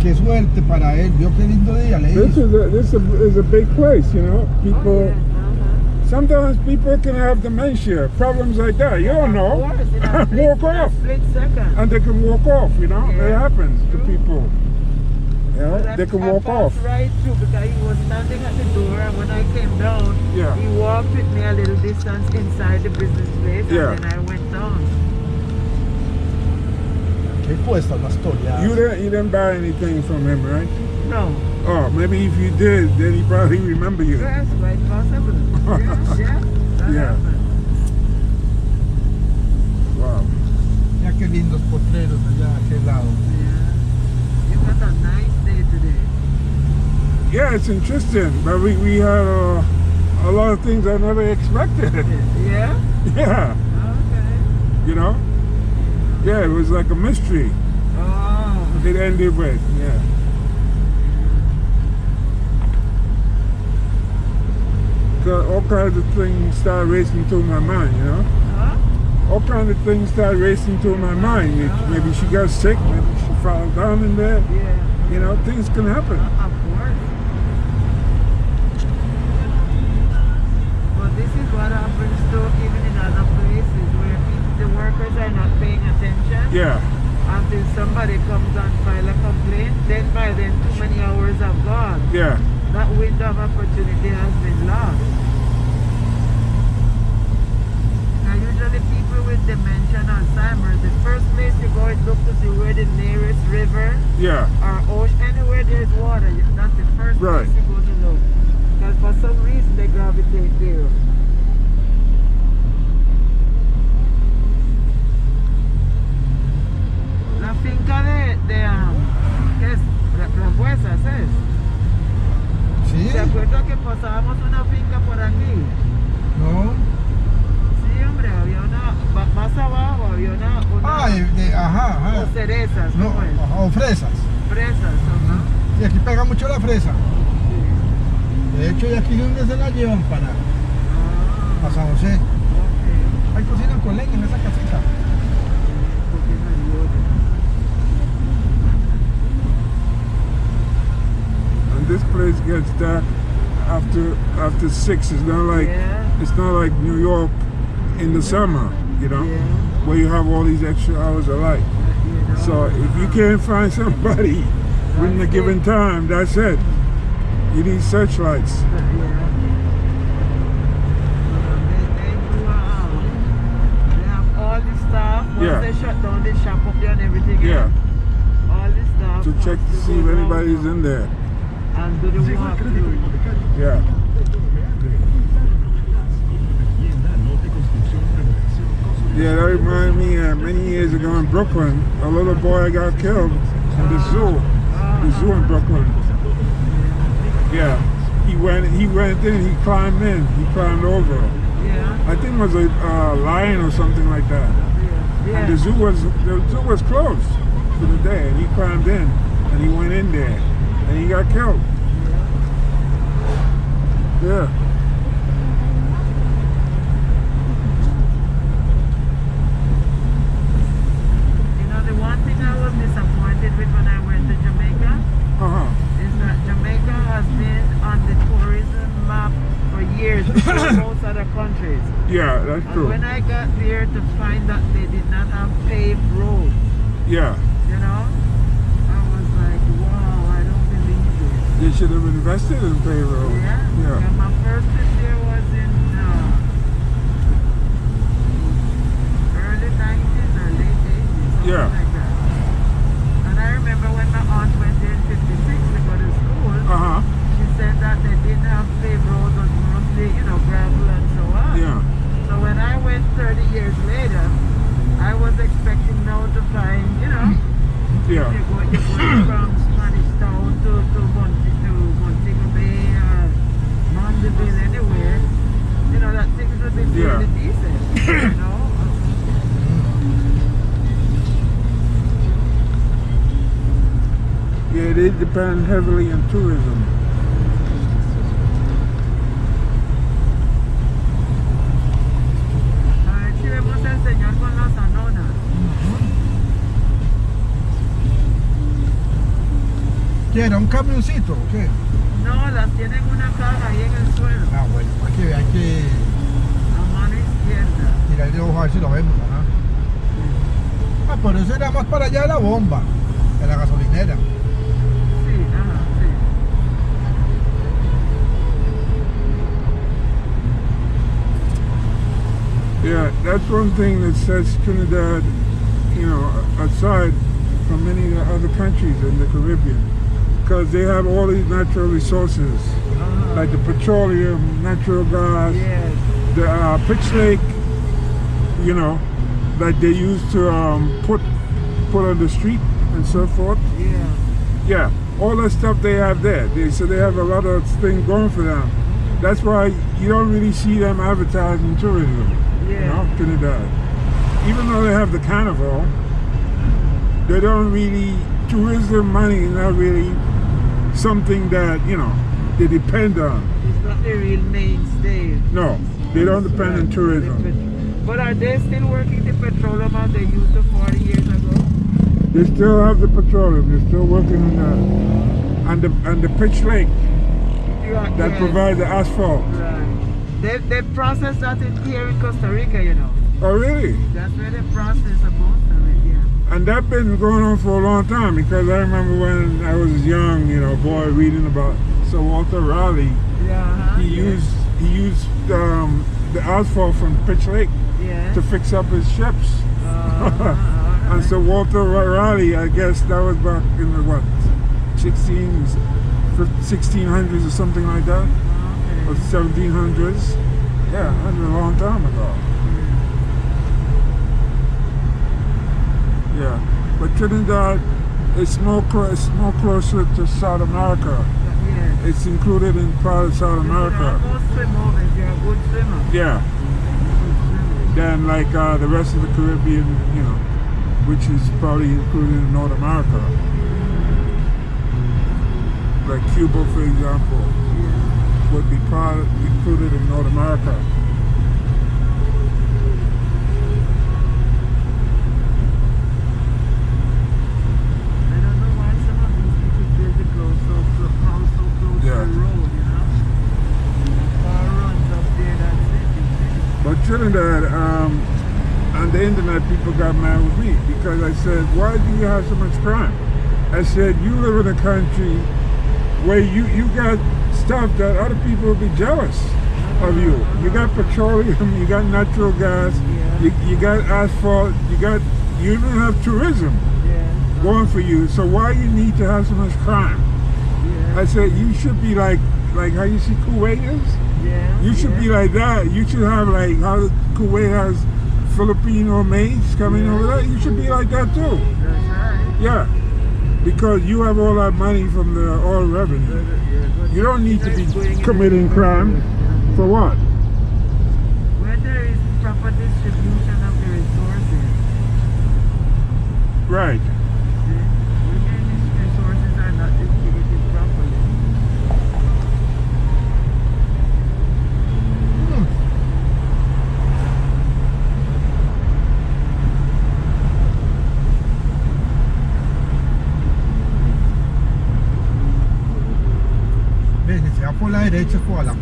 qué suerte para él. Vio qué lindo día le This hizo. is a big place, you know. People. Oh, yeah. Sometimes people can have dementia, problems like that. You don't know. Of course, in a Walk off. split second. And they can walk off, you know. Yeah. It happens to True. people. You know, But they can I walk passed off. right through because he was standing at the door, and when I came down, Yeah. he walked with me a little distance inside the business place, Yeah. and then I went down. Qué cuesta una historia. You didn't buy anything from him, right? No. Oh, maybe if you did, then he probably remember you. Yes, quite possible. Yeah. That Yeah. happened. Wow. Ya qué lindos potreros allá a aquel lado. Yeah. You got a nice day today. Yeah, it's interesting, but we had a lot of things I never expected. Yeah? Yeah, Okay. you know? Yeah, it was like a mystery. Oh. It ended with, yeah. So all kinds of things started racing through my mind, you know? Huh? All kinds of things started racing through my mind. Maybe she got sick, maybe she fell down in there. Yeah. You know, things can happen. Of course. But this is what happens to even in other places where the workers are not paying attention. Yeah, Until somebody comes and file a complaint, then by then too many hours have gone. yeah, That window of opportunity has been lost. Now usually people with dementia and Alzheimer's, the first place you go is look to see where the nearest river yeah, or ocean, anywhere there's water, that's the first Right. place you go to look. Because for some reason they gravitate there. La finca ¿qué es? Frambuesas es. ¿Sí? ¿Se acuerda que pasábamos una finca por aquí? No. Sí, hombre, había más abajo había una Ah, ajá. o cerezas, No, ¿cómo es? ajá, o fresas. Fresas, ¿no? Y aquí pega mucho la fresa. De hecho, y aquí es donde se la llevan para San José. Ok. Ahí cocinan con leña en esa casita. and this place gets dark after 6. It's not like Yeah. it's not like New York in the summer, you know, Yeah. where you have all these extra hours of light. You know? So if you can't find somebody within a given time, that's it. You need searchlights. Yeah. They have all the stuff. Once Yeah. they shut down the shop up there and everything. Yeah, All the stuff. to check to see if anybody's in there. And do the walkthrough. Yeah. Yeah, that reminds me many years ago in Brooklyn, a little boy got killed in the zoo in Brooklyn. Yeah, he went in, he climbed over. Yeah. I think it was a lion or something like that. Yeah. And the zoo was closed for the day, and he climbed in, and he went in there, and he got killed. Yeah. You know, the one thing I was disappointed with when I went to Jamaica is that Jamaica has been on the tourism map for years before most other countries. Yeah, that's And true. when I got there to find that they did not have paved roads, Yeah, you know, I was like, wow, I don't believe this. they should have invested in payroll. Yeah. And my first trip there was in early 90s or late 80s, something Yeah. like that. And I remember when my aunt went there in 56 to go to school, she said that they didn't have paved roads, but mostly, gravel and so on. Yeah. So when I went 30 years later, I was expecting now to find, Yeah. you're going from Spanish Town to Montego Bay or Mandeville, anywhere, that things would be fairly decent, Yeah, they depend heavily on tourism. A ver si vemos al señor con las anonas. ¿Qué era? ¿Un camioncito o qué? No, las tienen en una caja ahí en el suelo, Ah, bueno, hay que a mano izquierda. tirarle ojo a ver si lo vemos, ajá. Ah, pero eso era más para allá de la bomba, de la gasolinera. Sí, ajá, sí. Yeah, that's one thing that sets Trinidad, you know, aside from many other countries in the Caribbean, because they have all these natural resources, like the petroleum, natural gas, Yes. the pitch lake, you know, that they use to put on the street and so forth. Yeah. Yeah, all that stuff they have there. So they have a lot of things going for them. That's why you don't really see them advertising tourism, you Yeah. know, Trinidad. Even though they have the carnival, they don't really, tourism money is not really something that, you know, they depend on. It's not the real mainstay. No, they don't depend on tourism. But are they still working the petroleum as they used to 40 years ago? They still have the petroleum, they're still working on that. And the pitch lake that Yes. provides the asphalt. Right. They process that here in Costa Rica, you know. Oh really? That's where they process most of it, yeah. And that's been going on for a long time, because I remember when I was young, you know, boy, reading about Sir Walter Raleigh. Yeah. He used the asphalt from Pitch Lake Yeah. to fix up his ships. And so Walter Raleigh, I guess that was back in the what, 1600s or something like that, or 1700s. Yeah, that's a long time ago. Yeah, but Trinidad is more closer to South America. Yeah. It's included in part of South You can America. almost swim over if you're a good swimmer. Yeah, than like the rest of the Caribbean, you know, which is probably included in North America. Like Cuba, for example, would be included in North America. I don't know why some of these people build the close so close to Yeah. the road, you know? Car runs up there, that's it. But Trinidad, on the internet, people got mad with me because I said, why do you have so much crime? I said, you live in a country where you got stuff that other people will be jealous of you. You got petroleum, you got natural gas, you got asphalt, you even have tourism Yeah. going for you. So why you need to have so much crime? Yeah. I said, you should be like how you see Kuwait is? Yeah. You should be like that. You should have like how Kuwait has Filipino maids coming over there. You should be like that too. That's right. Yeah, because you have all that money from the oil revenue. You don't need to be committing crime. For what? Where there is proper distribution of the resources. Right. When these resources are not distributed properly. Ve, si se va por la derecha, es por la